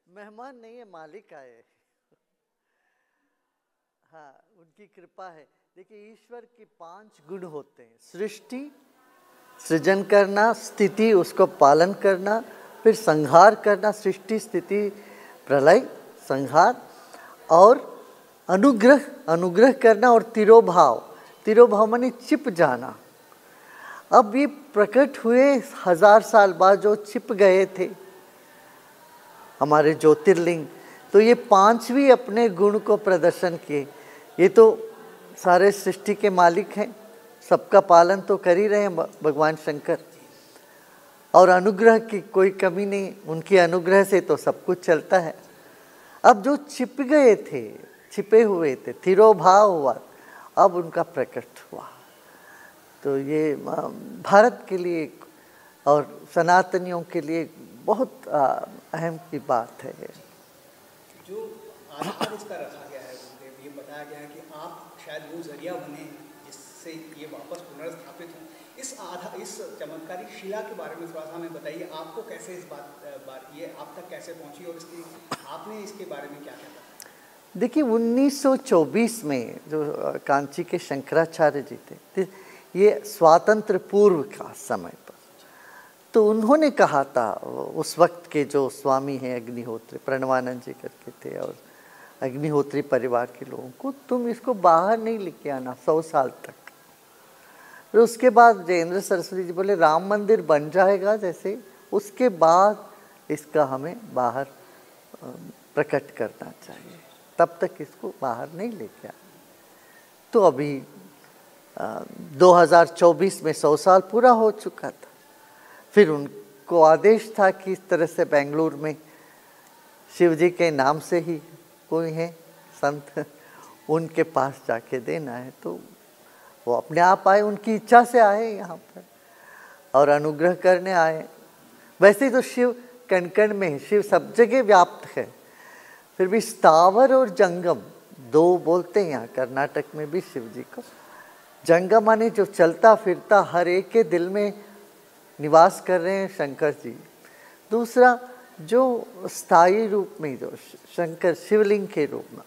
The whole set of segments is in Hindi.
मेहमान नहीं है, मालिक आए। हाँ, उनकी कृपा है। देखिए, ईश्वर के 5 गुण होते हैं: सृष्टि, सृजन करना, स्थिति, उसको पालन करना, फिर संहार करना, सृष्टि, स्थिति, प्रलय, संहार, और अनुग्रह, अनुग्रह करना, और तिरोभाव, तिरोभाव माने छिप जाना। अब ये प्रकट हुए 1000 साल बाद, जो छिप गए थे हमारे ज्योतिर्लिंग, तो ये 5 भी अपने गुण को प्रदर्शन किए। ये तो सारे सृष्टि के मालिक हैं, सबका पालन तो कर ही रहे हैं भगवान शंकर, और अनुग्रह की कोई कमी नहीं, उनके अनुग्रह से तो सब कुछ चलता है। अब जो छिप गए थे, छिपे हुए थे, तिरोभाव हुआ, अब उनका प्रकट हुआ। तो ये भारत के लिए और सनातनियों के लिए बहुत अहम की बात है। जो आधार इसका रखा गया है, ये बताया गया है कि आप शायद वो जरिया बने जिससे ये वापस पुनर्स्थापित हो। इस चमत्कारी शिला के बारे में थोड़ा सा हमें बताइए, आपको कैसे इस बात ये आप तक कैसे पहुंची, और आपने इसके बारे में क्या कहा? देखिए, 1924 में जो कांची के शंकराचार्य जी थे, ये स्वातंत्र पूर्व का समय पर, तो उन्होंने कहा था, उस वक्त के जो स्वामी हैं अग्निहोत्री, प्रणवानंद जी करके थे, और अग्निहोत्री परिवार के लोगों को, तुम इसको बाहर नहीं लेके आना 100 साल तक। फिर उसके बाद जयेंद्र सरस्वती जी बोले राम मंदिर बन जाएगा जैसे, उसके बाद इसका हमें बाहर प्रकट करना चाहिए, तब तक इसको बाहर नहीं लेके आना। तो अभी 2024 में 100 साल पूरा हो चुका था। फिर उनको आदेश था कि इस तरह से बेंगलुरु में शिव जी के नाम से ही कोई है संत, उनके पास जाके देना है। तो वो अपने आप आए, उनकी इच्छा से आए यहाँ पर, और अनुग्रह करने आए। वैसे तो शिव कण कण में है, शिव सब जगह व्याप्त है, फिर भी स्थावर और जंगम 2 बोलते हैं यहाँ कर्नाटक में भी शिव जी को। जंगम माने जो चलता फिरता हर एक के दिल में निवास कर रहे हैं शंकर जी। दूसरा जो स्थायी रूप में, जो शंकर शिवलिंग के रूप में।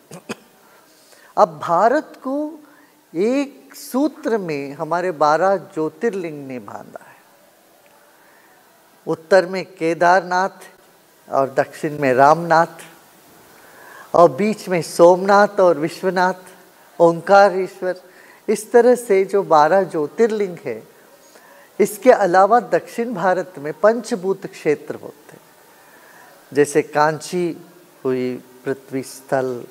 अब भारत को एक सूत्र में हमारे 12 ज्योतिर्लिंग ने बांधा है। उत्तर में केदारनाथ और दक्षिण में रामनाथ, और बीच में सोमनाथ और विश्वनाथ, ओंकारेश्वर। इस तरह से जो 12 ज्योतिर्लिंग है, इसके अलावा दक्षिण भारत में पंचभूत क्षेत्र होते हैं, जैसे कांची हुई पृथ्वी स्थल,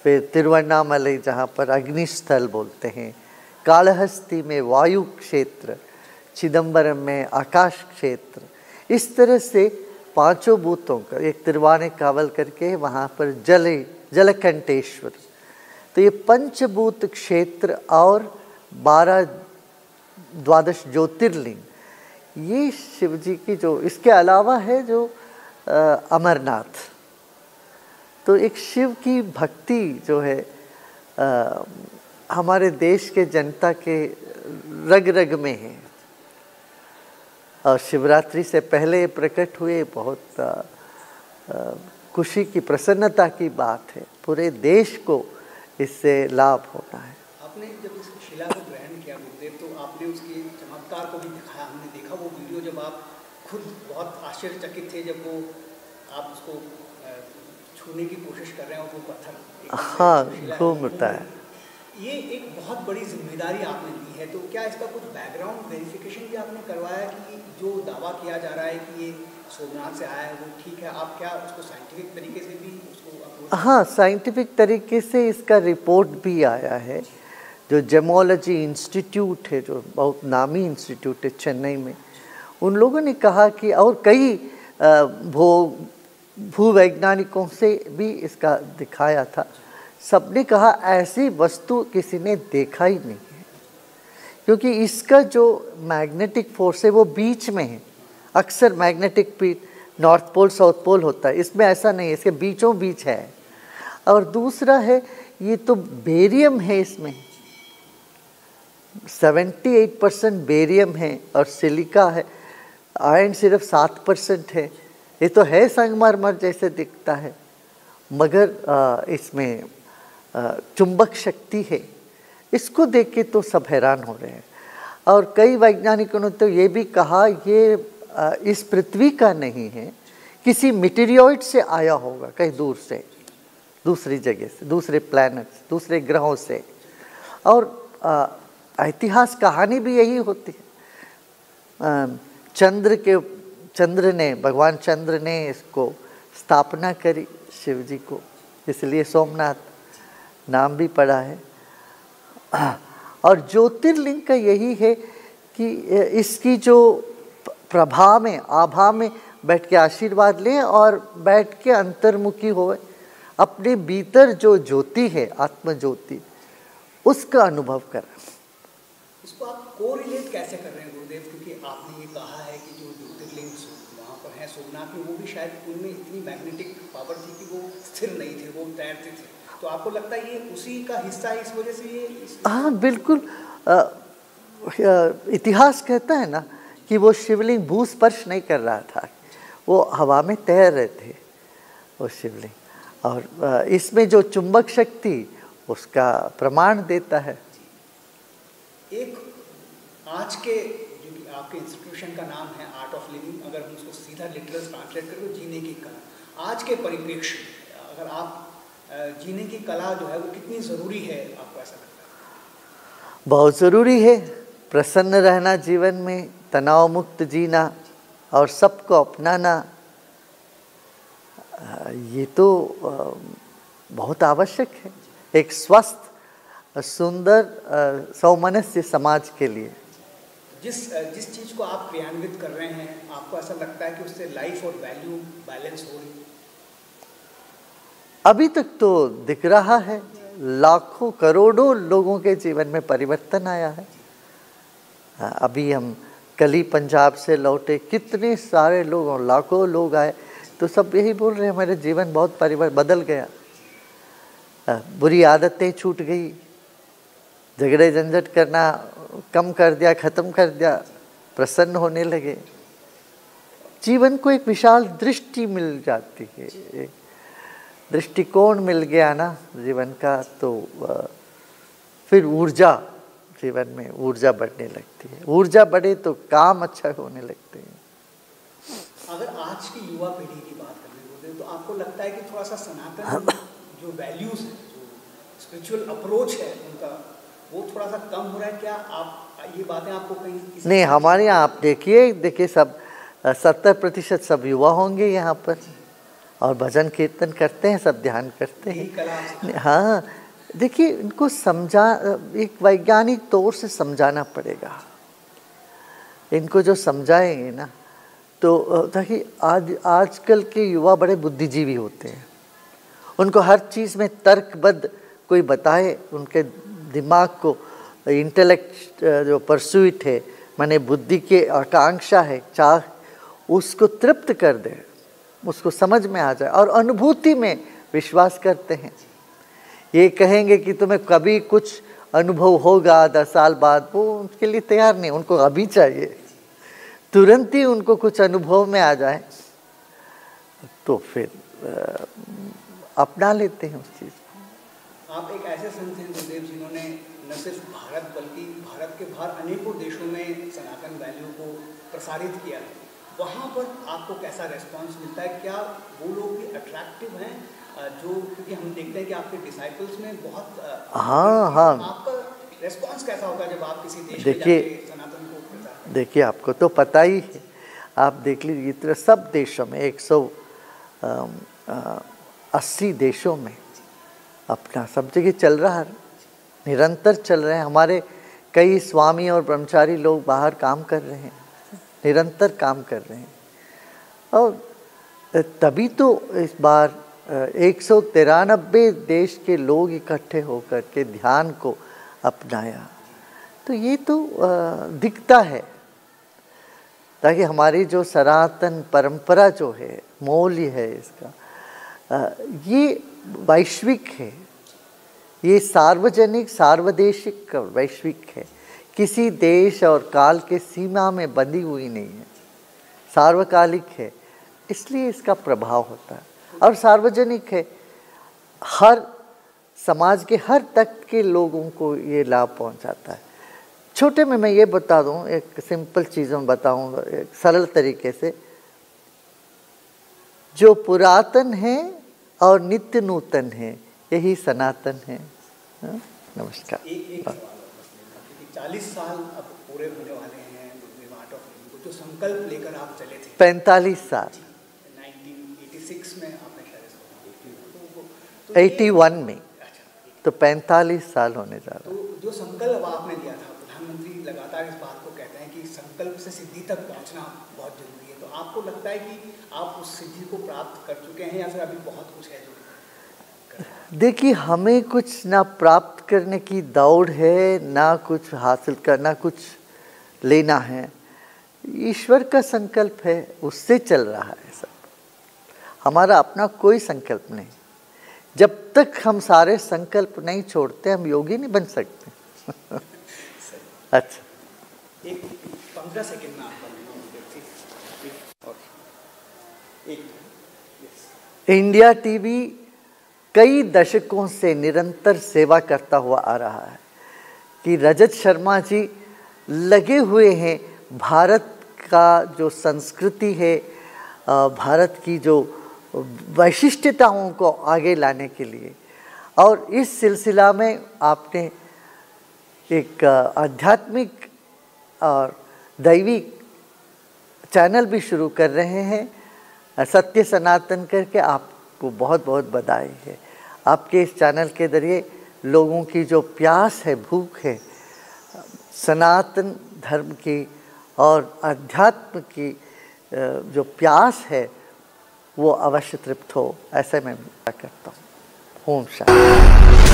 फिर तिरुवन्नामलई जहाँ पर अग्नि स्थल बोलते हैं, कालहस्ती में वायु क्षेत्र, चिदम्बरम में आकाश क्षेत्र। इस तरह से 5 भूतों का, एक तिरुवानेकावल करके वहाँ पर जलकंठेश्वर। तो ये पंचभूत क्षेत्र और 12 ज्योतिर्लिंग, ये शिव जी की जो, इसके अलावा है जो अमरनाथ। तो एक शिव की भक्ति जो है हमारे देश के जनता के रग रग में है, और शिवरात्रि से पहले प्रकट हुए, बहुत खुशी की, प्रसन्नता की बात है। पूरे देश को इससे लाभ होना है। आपने जब इस शिला को ग्रहण किया गुरुदेव, तो आपने उसके चमत्कार को भी दिखाया। हमने देखा वो वीडियो, जब आप खुद बहुत आश्चर्यचकित थे जब वो आप उसको छूने की कोशिश कर रहे हैं, और वो पत्थर हाँ घूमता है। ये एक बहुत बड़ी जिम्मेदारी आपने ली है, तो क्या इसका कुछ बैकग्राउंड वेरिफिकेशन भी आपने करवाया कि जो दावा किया जा रहा है कि ये सोमनाथ से आया है वो ठीक है? आप क्या उसको साइंटिफिक तरीके से भी उसको? हाँ, साइंटिफिक तरीके से इसका रिपोर्ट भी आया है। जो जेमोलॉजी इंस्टीट्यूट है, जो बहुत नामी इंस्टीट्यूट है चेन्नई में, उन लोगों ने कहा कि, और कई भूवैज्ञानिकों से भी इसका दिखाया था, सबने कहा ऐसी वस्तु किसी ने देखा ही नहीं है, क्योंकि इसका जो मैग्नेटिक फोर्स है वो बीच में है। अक्सर magnetic field north pole south pole होता है, इसमें ऐसा नहीं है, इसके बीचों बीच है। और दूसरा है, ये तो बेरियम है, इसमें 78% बेरियम है, और सिलिका है, आयरन सिर्फ 7% है। ये तो है संगमरमर जैसे दिखता है, मगर इसमें चुंबक शक्ति है। इसको देख के तो सब हैरान हो रहे हैं। और कई वैज्ञानिकों ने तो ये भी कहा ये इस पृथ्वी का नहीं है, किसी मीटेरियोइड से आया होगा कहीं दूर से, दूसरी जगह से, दूसरे प्लैनेट्स, दूसरे ग्रहों से। और इतिहास कहानी भी यही होती है। चंद्र ने, भगवान चंद्र ने इसको स्थापना करी शिव जी को, इसलिए सोमनाथ नाम भी पड़ा है। और ज्योतिर्लिंग का यही है कि इसकी जो प्रभा में, आभा में बैठ के आशीर्वाद लें और बैठ के अंतर्मुखी होए, अपने भीतर जो ज्योति है, आत्म ज्योति, उसका अनुभव करें। इसको आप कोरिलेट कैसे कर रहे हैं गुरुदेव? क्योंकि आपने ये कहा है कि जो ज्योतिर्लिंग वहाँ पर है सोमनाथ में, वो भी शायद उनमें इतनी मैग्नेटिक पावर थी कि वो स्थिर नहीं थे, वो तैरते थे। तो आपको लगता है ये उसी का हिस्सा है, इस वजह से ये हाँ बिल्कुल। इतिहास कहता है ना कि वो शिवलिंग भूस्पर्श नहीं कर रहा था, वो हवा में तैर रहे थे वो शिवलिंग। और इसमें जो चुंबक शक्ति उसका प्रमाण देता है। एक आज के जो आपके इंस्टीट्यूशन का नाम है आर्ट ऑफ लिविंग, अगर हम उसको सीधा लिटरल ट्रांसलेट करें तो जीने की कला। आज के परिप्रेक्ष्य अगर आप जीने की कला जो है वो कितनी ज़रूरी है, आपको ऐसा लगता है? बहुत ज़रूरी है। प्रसन्न रहना जीवन में, तनाव मुक्त जीना और सबको अपनाना, ये तो बहुत आवश्यक है एक स्वस्थ सुंदर सौमनस्य समाज के लिए। जिस चीज़ को आप क्रियान्वित कर रहे हैं, आपको ऐसा लगता है कि उससे लाइफ और वैल्यू बैलेंस हो रही है? अभी तक तो दिख रहा है, लाखों करोड़ों लोगों के जीवन में परिवर्तन आया है। अभी हम कल ही पंजाब से लौटे, कितने सारे लोग, लाखों लोग आए, तो सब यही बोल रहे हैं मेरे जीवन बहुत बदल गया, बुरी आदतें छूट गई, झगड़े झंझट करना कम कर दिया, ख़त्म कर दिया, प्रसन्न होने लगे। जीवन को एक विशाल दृष्टि मिल जाती है, एक दृष्टिकोण मिल गया ना जीवन का, तो फिर ऊर्जा, जीवन में ऊर्जा बढ़ने लगती है। ऊर्जा बढ़े तो काम अच्छा होने लगते हैं। अगर आज की युवा पीढ़ी की बात करें तो आपको लगता है कि थोड़ा सा सनातन जो वैल्यूज़ हैं, जो स्पिरिचुअल अप्रोच है उनका, वो थोड़ा सा कम हो रहा है क्या? आप ये बातें आपको कहीं नहीं, हमारे यहाँ आप देखिए सब 70% सब युवा होंगे यहाँ पर, और भजन कीर्तन करते हैं, सब ध्यान करते हैं। हाँ, देखिए इनको एक वैज्ञानिक तौर से समझाना पड़ेगा। इनको जो समझाएंगे ना, तो देखिए आजकल के युवा बड़े बुद्धिजीवी होते हैं। उनको हर चीज़ में तर्कबद्ध कोई बताए, उनके दिमाग को इंटेलेक्ट जो परस्यूट है, माने बुद्धि की आकांक्षा है, चाह, उसको तृप्त कर दे, उसको समझ में आ जाए और अनुभूति में विश्वास करते हैं। ये कहेंगे कि तुम्हें कभी कुछ अनुभव होगा 10 साल बाद, वो उनके लिए तैयार नहीं। उनको अभी चाहिए, तुरंत ही उनको कुछ अनुभव में आ जाए तो फिर अपना लेते हैं उस चीज़ को। आप एक ऐसे संत हैं गुरुदेव जिन्होंने न सिर्फ भारत बल्कि भारत के बाहर अनेकों देशों में सनातन वैल्यू को प्रसारित किया है। वहाँ पर आपको कैसा रेस्पॉन्स मिलता है? क्या वो लोग भी अट्रैक्टिव हैं जो, क्योंकि हम देखते हैं कि आपके डिसाइपल्स में बहुत हाँ, आपका रेस्पॉन्स कैसा होगा जब आप किसी देश में जाके सनातन को प्रचार करें? देखिए आपको तो पता ही है, आप देख लीजिए इतने सब देशों में 180 देशों में अपना सब जगह चल रहा है, निरंतर चल रहे हैं। हमारे कई स्वामी और ब्रह्मचारी लोग बाहर काम कर रहे हैं, निरंतर काम कर रहे हैं। और तभी तो इस बार 193 देश के लोग इकट्ठे होकर के ध्यान को अपनाया, तो ये तो दिखता है, ताकि हमारी जो सनातन परंपरा जो है, मूल्य है इसका, ये वैश्विक है, ये सार्वजनिक सार्वदेशिक वैश्विक है, किसी देश और काल के सीमा में बंधी हुई नहीं है, सार्वकालिक है। इसलिए इसका प्रभाव होता है और सार्वजनिक है, हर समाज के हर तक के लोगों को ये लाभ पहुंचाता है। छोटे में मैं ये बता दूं, एक सिंपल चीज़ों बताऊं एक सरल तरीके से, जो पुरातन है और नित्य नूतन है यही सनातन है। नमस्कार। एक सवाल 40 साल अब पूरे होने वाले हैं आर्ट ऑफ लिविंग को, जो संकल्प लेकर आप चले थे 45 साल 1986 में आपने शायद 81 में, तो 45 साल होने जा रहा है। तो जो संकल्प आपने लिया था, प्रधानमंत्री लगातार इस बात को कहते हैं कि संकल्प से सिद्धि तक पहुंचना बहुत जरूरी है, तो आपको लगता है कि आप उस सिद्धि को प्राप्त कर चुके हैं या फिर अभी बहुत कुछ है जो? देखिए, हमें कुछ ना प्राप्त करने की दौड़ है, ना कुछ हासिल करना, कुछ लेना है। ईश्वर का संकल्प है, उससे चल रहा है सब। हमारा अपना कोई संकल्प नहीं। जब तक हम सारे संकल्प नहीं छोड़ते हम योगी नहीं बन सकते। अच्छा, एक 15 सेकंड में आपका इंडिया टीवी कई दशकों से निरंतर सेवा करता हुआ आ रहा है कि रजत शर्मा जी लगे हुए हैं भारत का जो संस्कृति है, भारत की जो वैशिष्ट्यताओं को आगे लाने के लिए। और इस सिलसिला में आपने एक आध्यात्मिक और दैविक चैनल भी शुरू कर रहे हैं, सत्य सनातन करके। आपको बहुत बहुत बधाई है। आपके इस चैनल के जरिए लोगों की जो प्यास है, भूख है सनातन धर्म की और अध्यात्म की जो प्यास है वो अवश्य तृप्त हो, ऐसे मैं करता हूँ। ओम शांति।